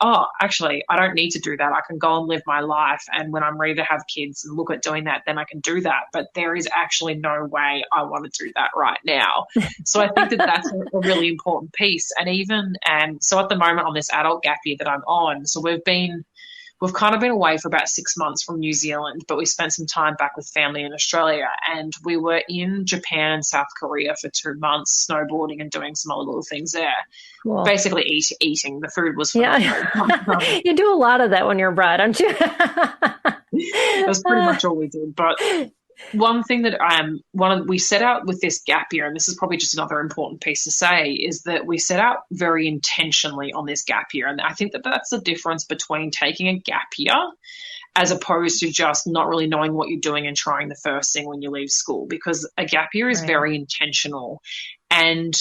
actually, I don't need to do that. I can go and live my life. And when I'm ready to have kids and look at doing that, then I can do that. But there is actually no way I want to do that right now. So I think that that's a really important piece. And so at the moment on this adult gap year that I'm on, so we've kind of been away for about 6 months from New Zealand, but we spent some time back with family in Australia, and we were in Japan and South Korea for 2 months, snowboarding and doing some other little things there. Cool. Basically eating. The food was phenomenal. Yeah. You do a lot of that when you're abroad, don't you? That's pretty much all we did. But one thing that we set out with this gap year, and this is probably just another important piece to say, is that we set out very intentionally on this gap year. And I think that that's the difference between taking a gap year as opposed to just not really knowing what you're doing and trying the first thing when you leave school, because a gap year is very intentional. And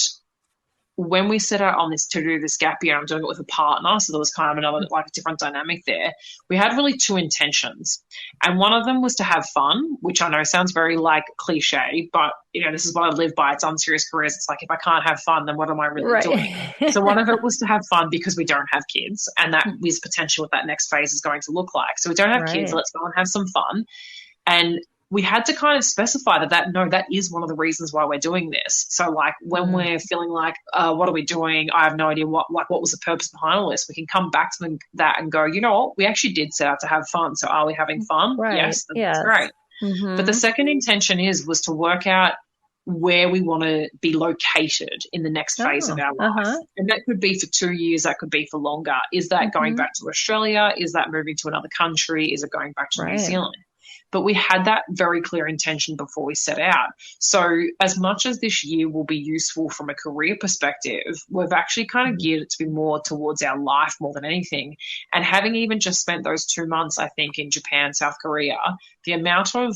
when we set out on this to do this gap year, I'm doing it with a partner, so there was kind of another like a different dynamic there. We had really 2 intentions, and one of them was to have fun, which I know sounds very like cliche, but this is what I live by. It's unserious careers. It's like, if I can't have fun, then what am I really doing? So one of it was to have fun because we don't have kids, and that is potentially what that next phase is going to look like. So we don't have kids. Let's go and have some fun. And we had to kind of specify that is one of the reasons why we're doing this. So like when we're feeling like, what are we doing? I have no idea what was the purpose behind all this. We can come back to that and go, you know what? We actually did set out to have fun. So are we having fun? Right. Yes. That's great. But the second intention was to work out where we want to be located in the next phase of our life. And that could be for 2 years. That could be for longer. Is that going back to Australia? Is that moving to another country? Is it going back to New Zealand? But we had that very clear intention before we set out. So as much as this year will be useful from a career perspective, we've actually kind of geared it to be more towards our life more than anything. And having even just spent those 2 months, I think, in Japan, South Korea, the amount of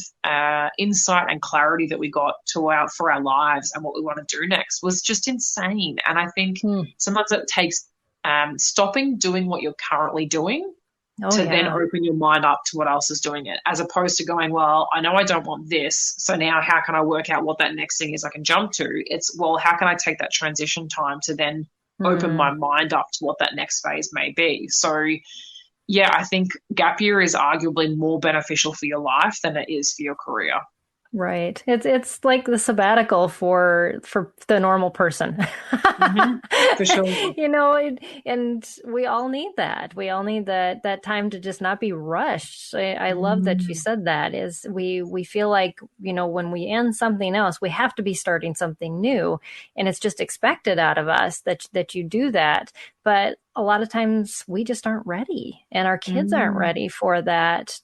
insight and clarity that we got for our lives and what we want to do next was just insane. And I think sometimes it takes stopping doing what you're currently doing then open your mind up to what else is doing it, as opposed to going, well, I know I don't want this, so now how can I work out what that next thing is I can jump to? It's, well, how can I take that transition time to then open my mind up to what that next phase may be? So, yeah, I think gap year is arguably more beneficial for your life than it is for your career. Right. It's like the sabbatical for the normal person. For sure. You know, and we all need that. We all need that time to just not be rushed. I love that you said that. Is we feel like, you know, when we end something else, we have to be starting something new, and it's just expected out of us that you do that. But a lot of times we just aren't ready, and our kids aren't ready for that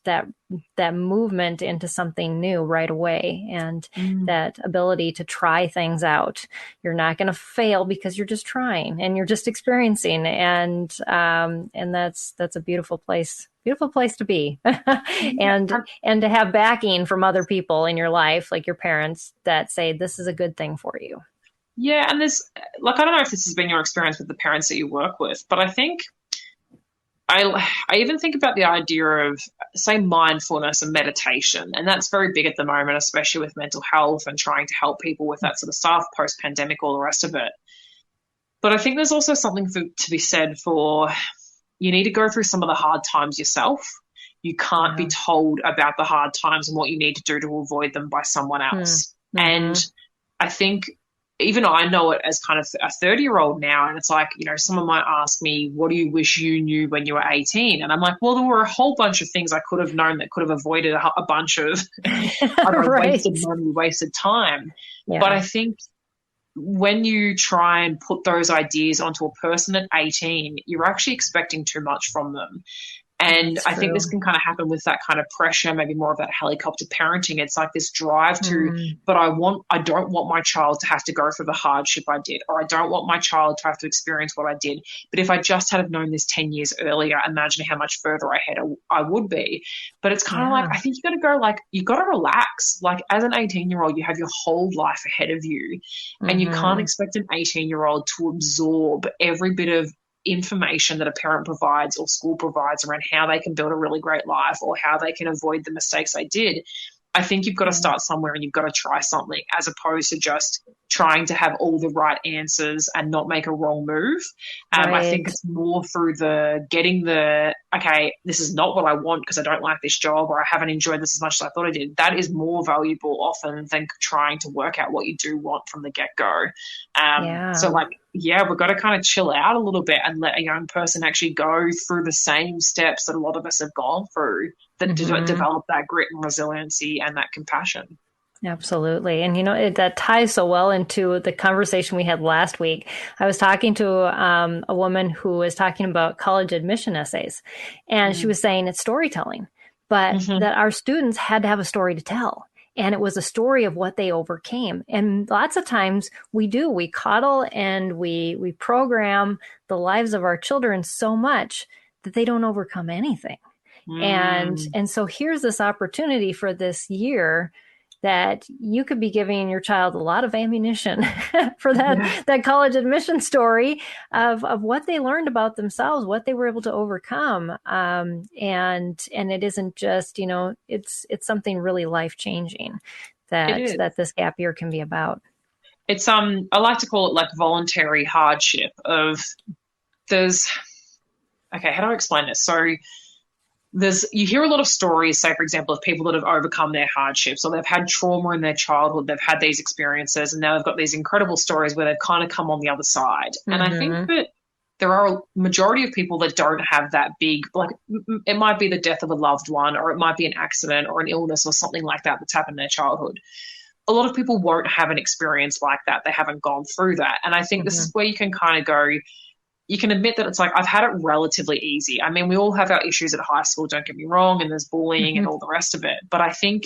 movement into something new right away, and that ability to try things out. You're not going to fail because you're just trying and you're just experiencing, and that's a beautiful place to be. and to have backing from other people in your life, like your parents, that say this is a good thing for you. Yeah, and there's, like, I don't know if this has been your experience with the parents that you work with, but I think I even think about the idea of, say, mindfulness and meditation, and that's very big at the moment, especially with mental health and trying to help people with that sort of stuff, post-pandemic, all the rest of it. But I think there's also something to be said for, you need to go through some of the hard times yourself. You can't be told about the hard times and what you need to do to avoid them by someone else. And I think even I know it as kind of a 30-year-old now, and it's like, you know, someone might ask me, what do you wish you knew when you were 18? And I'm like, well, there were a whole bunch of things I could have known that could have avoided a bunch of wasted money, wasted time. Yeah. But I think when you try and put those ideas onto a person at 18, you're actually expecting too much from them. And I think this can kind of happen with that kind of pressure, maybe more of that helicopter parenting. It's like this drive to, but I don't want my child to have to go through the hardship I did, or I don't want my child to have to experience what I did. But if I just had known this 10 years earlier, imagine how much further ahead I would be. But it's kind of like, I think you got to go, like, you got to relax. Like, as an 18-year-old, you have your whole life ahead of you, and you can't expect an 18-year-old to absorb every bit of information that a parent provides or school provides around how they can build a really great life or how they can avoid the mistakes they did. I think you've got to start somewhere, and you've got to try something, as opposed to just trying to have all the right answers and not make a wrong move. I think it's more through okay, this is not what I want because I don't like this job, or I haven't enjoyed this as much as I thought I did. That is more valuable often than trying to work out what you do want from the get-go. So, like, we've got to kind of chill out a little bit and let a young person actually go through the same steps that a lot of us have gone through, that develop that grit and resiliency and that compassion. Absolutely. And, you know, that ties so well into the conversation we had last week. I was talking to a woman who was talking about college admission essays, and she was saying it's storytelling, but that our students had to have a story to tell. And it was a story of what they overcame. And lots of times we coddle and we program the lives of our children so much that they don't overcome anything. And so here's this opportunity for this year that you could be giving your child a lot of ammunition for that college admission story of what they learned about themselves, what they were able to overcome. And it isn't just, you know, it's something really life-changing that this gap year can be about. It's, I like to call it like voluntary hardship how do I explain this? So you hear a lot of stories, say, for example, of people that have overcome their hardships or they've had trauma in their childhood, they've had these experiences, and now they've got these incredible stories where they've kind of come on the other side. Mm-hmm. And I think that there are a majority of people that don't have that big, like it might be the death of a loved one, or it might be an accident or an illness or something like that that's happened in their childhood. A lot of people won't have an experience like that. They haven't gone through that. And I think this is where you can kind of go, you can admit that it's like, I've had it relatively easy. I mean, we all have our issues at high school, don't get me wrong, and there's bullying and all the rest of it. But I think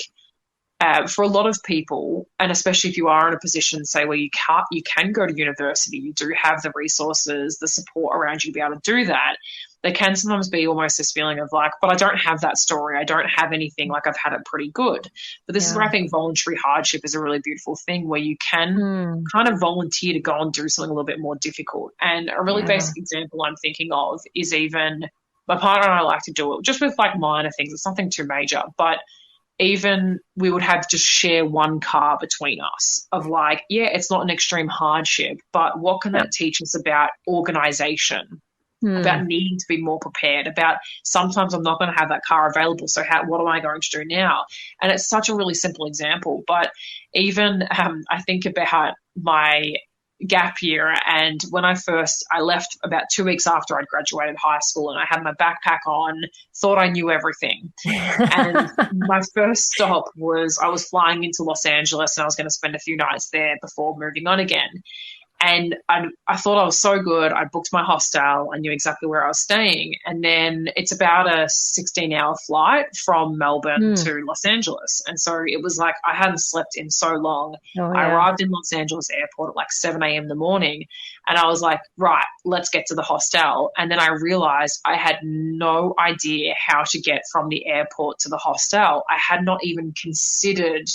for a lot of people, and especially if you are in a position, say, where you can go to university, you do have the resources, the support around you to be able to do that, there can sometimes be almost this feeling of like, but I don't have that story. I don't have anything, like I've had it pretty good. But this is where I think voluntary hardship is a really beautiful thing, where you can kind of volunteer to go and do something a little bit more difficult. And a really basic example I'm thinking of is even my partner and I like to do it just with like minor things. It's nothing too major, but even we would have just share one car between us of like, yeah, it's not an extreme hardship, but what can that teach us about organization? About needing to be more prepared, about sometimes I'm not going to have that car available, so what am I going to do now? And it's such a really simple example, but even I think about my gap year, and when I left about 2 weeks after I'd graduated high school, and I had my backpack on, thought I knew everything. And my first stop was I was flying into Los Angeles, and I was going to spend a few nights there before moving on again. And I thought I was so good. I booked my hostel. I knew exactly where I was staying. And then it's about a 16-hour flight from Melbourne to Los Angeles. And so it was like I hadn't slept in so long. I arrived in Los Angeles airport at like 7 a.m. in the morning. And I was like, right, let's get to the hostel. And then I realized I had no idea how to get from the airport to the hostel. I had not even considered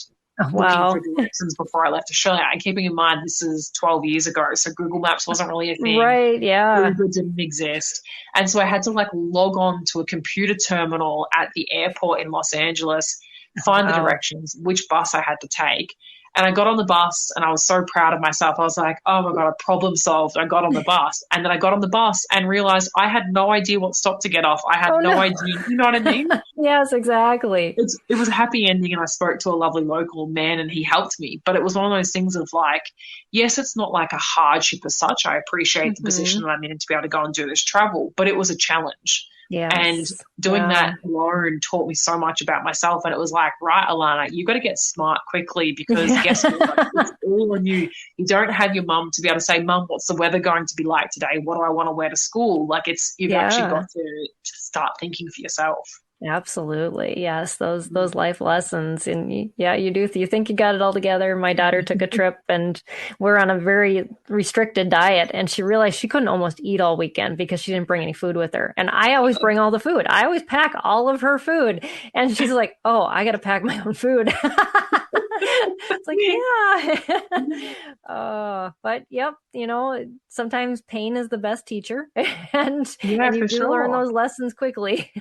looking for directions before I left Australia. And keeping in mind, this is 12 years ago, so Google Maps wasn't really a thing. Right, yeah. Google didn't exist. And so I had to like log on to a computer terminal at the airport in Los Angeles, find the directions, which bus I had to take. And I got on the bus and I was so proud of myself. I was like, oh my God, I problem solved. I got on the bus. And then I got on the bus and realized I had no idea what stop to get off. I had no idea. You know what I mean? Yes, exactly. It was a happy ending, and I spoke to a lovely local man and he helped me. But it was one of those things of like, yes, it's not like a hardship as such. I appreciate the position that I'm in to be able to go and do this travel, but it was a challenge. Yes. And doing that alone taught me so much about myself. And it was like, right, Alana, you got to get smart quickly, because guess what? It's all on you. You don't have your mum to be able to say, Mum, what's the weather going to be like today? What do I want to wear to school? Like you've actually got to start thinking for yourself. Absolutely. Yes. Those life lessons. And you do. You think you got it all together. My daughter took a trip and we're on a very restricted diet, and she realized she couldn't almost eat all weekend because she didn't bring any food with her. And I always bring all the food. I always pack all of her food. And she's like, oh, I got to pack my own food. It's like, but yep, sometimes pain is the best teacher, and you do learn those lessons quickly.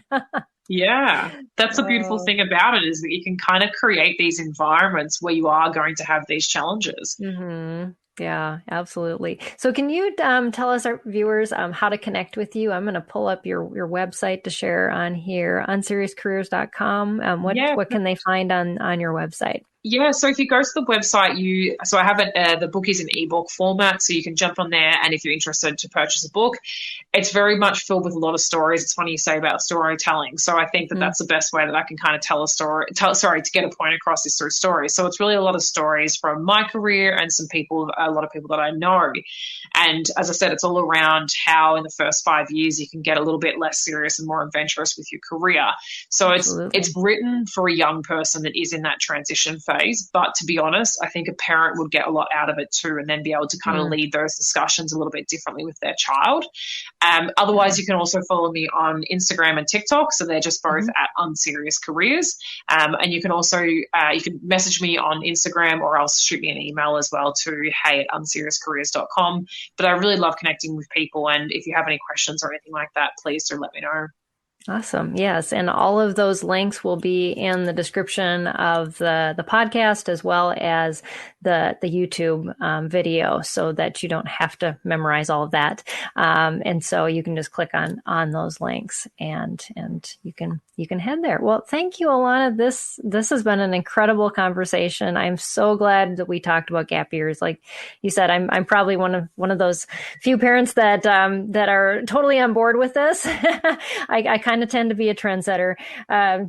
Yeah, that's the beautiful thing about it, is that you can kind of create these environments where you are going to have these challenges. Mm-hmm. Yeah, absolutely. So can you tell us, our viewers, how to connect with you? I'm going to pull up your website to share on here, unseriouscareers.com. What can they find on your website? Yeah, so if you go to the website, so I have it, the book is in ebook format, so you can jump on there, and if you're interested to purchase a book, it's very much filled with a lot of stories. It's funny you say about storytelling. So I think that that's the best way that I can kind of tell a story, to get a point across is through stories. So it's really a lot of stories from my career and a lot of people that I know. And as I said, it's all around how in the first 5 years you can get a little bit less serious and more adventurous with your career. So it's written for a young person that is in that transition phase. But to be honest, I think a parent would get a lot out of it too, and then be able to kind of lead those discussions a little bit differently with their child. Otherwise, you can also follow me on Instagram and TikTok. So they're just both at Unserious Careers. And you can also, you can message me on Instagram, or else shoot me an email as well to hey@unseriouscareers.com. But I really love connecting with people. And if you have any questions or anything like that, please do let me know. Awesome. Yes. And all of those links will be in the description of the podcast, as well as the YouTube video, so that you don't have to memorize all of that. And so you can just click on those links and you can head there. Well, thank you, Alana. This has been an incredible conversation. I'm so glad that we talked about gap years. Like you said, I'm probably one of those few parents that are totally on board with this. I kind of tend to be a trendsetter.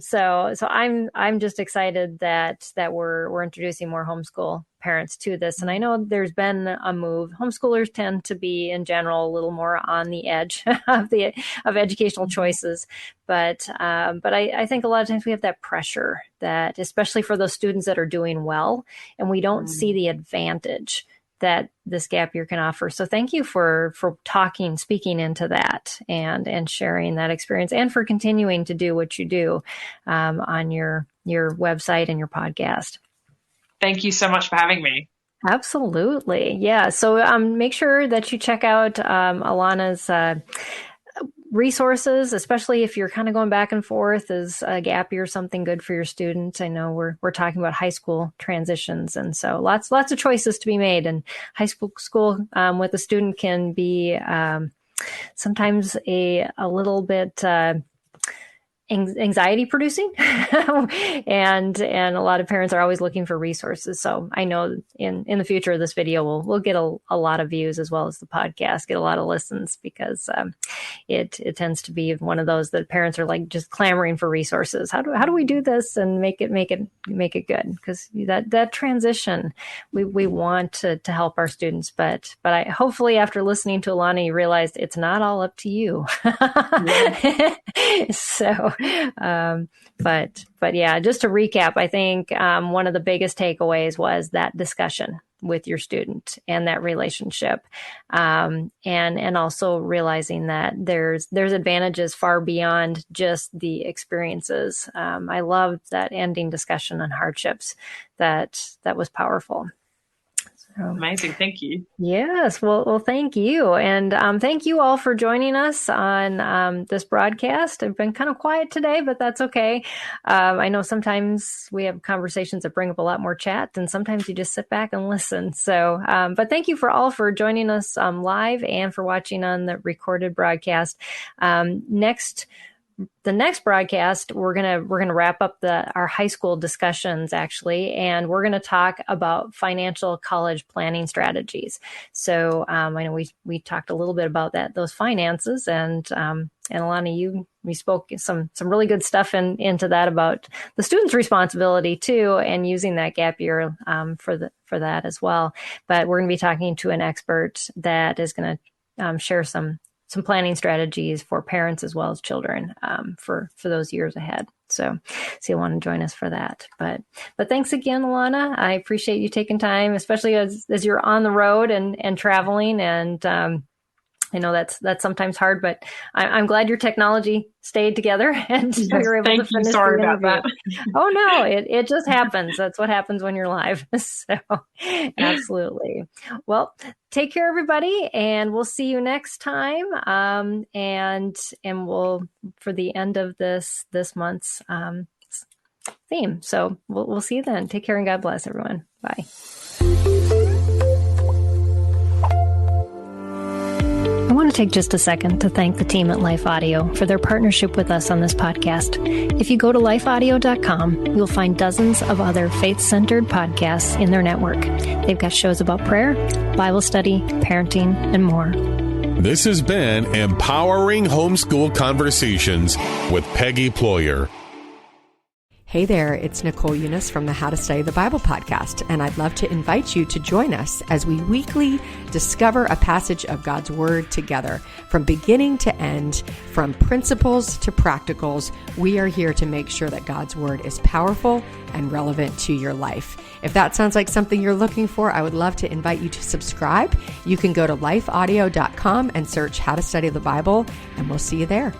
So I'm just excited that we're introducing more homeschool parents to this. And I know there's been a move. Homeschoolers tend to be, in general, a little more on the edge of educational choices. But I think a lot of times we have that pressure, that especially for those students that are doing well, and we don't see the advantage that this gap year can offer. So thank you for speaking into that and sharing that experience, and for continuing to do what you do on your website and your podcast. Thank you so much for having me. Absolutely. Yeah. So make sure that you check out Alana's resources, especially if you're kind of going back and forth. Is a gap year something good for your students? I know we're talking about high school transitions, and so lots of choices to be made. And high school with a student can be sometimes a little bit anxiety producing, and a lot of parents are always looking for resources. So I know in the future of this video, we'll get a lot of views, as well as the podcast, get a lot of listens, because it tends to be one of those that parents are like just clamoring for resources. How do we do this and make it good? Because that transition, we want to help our students, but I hopefully after listening to Alana, you realized it's not all up to you. So, but yeah, just to recap, I think one of the biggest takeaways was that discussion with your student and that relationship, and also realizing that there's advantages far beyond just the experiences. I loved that ending discussion on hardships. That was powerful. Amazing. Thank you. Yes. Well, thank you. And thank you all for joining us on this broadcast. I've been kind of quiet today, but that's okay. I know sometimes we have conversations that bring up a lot more chat, and sometimes you just sit back and listen. So, but thank you for joining us live, and for watching on the recorded broadcast. The next broadcast, we're gonna wrap up our high school discussions, actually, and we're gonna talk about financial college planning strategies. So I know we talked a little bit about those finances, and Alana, we spoke some really good stuff into that about the student's responsibility too, and using that gap year for that as well. But we're gonna be talking to an expert that is gonna share some planning strategies for parents as well as children for those years ahead. So you'll want to join us for that. But thanks again, Alana. I appreciate you taking time, especially as you're on the road and traveling. And I know that's sometimes hard, but I'm glad your technology stayed together and you were able to finish. Sorry about that. Oh no, it just happens. That's what happens when you're live. So absolutely. Well, take care, everybody, and we'll see you next time. And we'll, for the end of this month's theme. So we'll see you then. Take care and God bless everyone. Bye. I want to take just a second to thank the team at Life Audio for their partnership with us on this podcast. If you go to lifeaudio.com, you'll find dozens of other faith-centered podcasts in their network. They've got shows about prayer, Bible study, parenting, and more. This has been Empowering Homeschool Conversations with Peggy Ployer. Hey there, it's Nicole Eunice from the How to Study the Bible podcast, and I'd love to invite you to join us as we weekly discover a passage of God's Word together. From beginning to end, from principles to practicals, we are here to make sure that God's Word is powerful and relevant to your life. If that sounds like something you're looking for, I would love to invite you to subscribe. You can go to lifeaudio.com and search How to Study the Bible, and we'll see you there.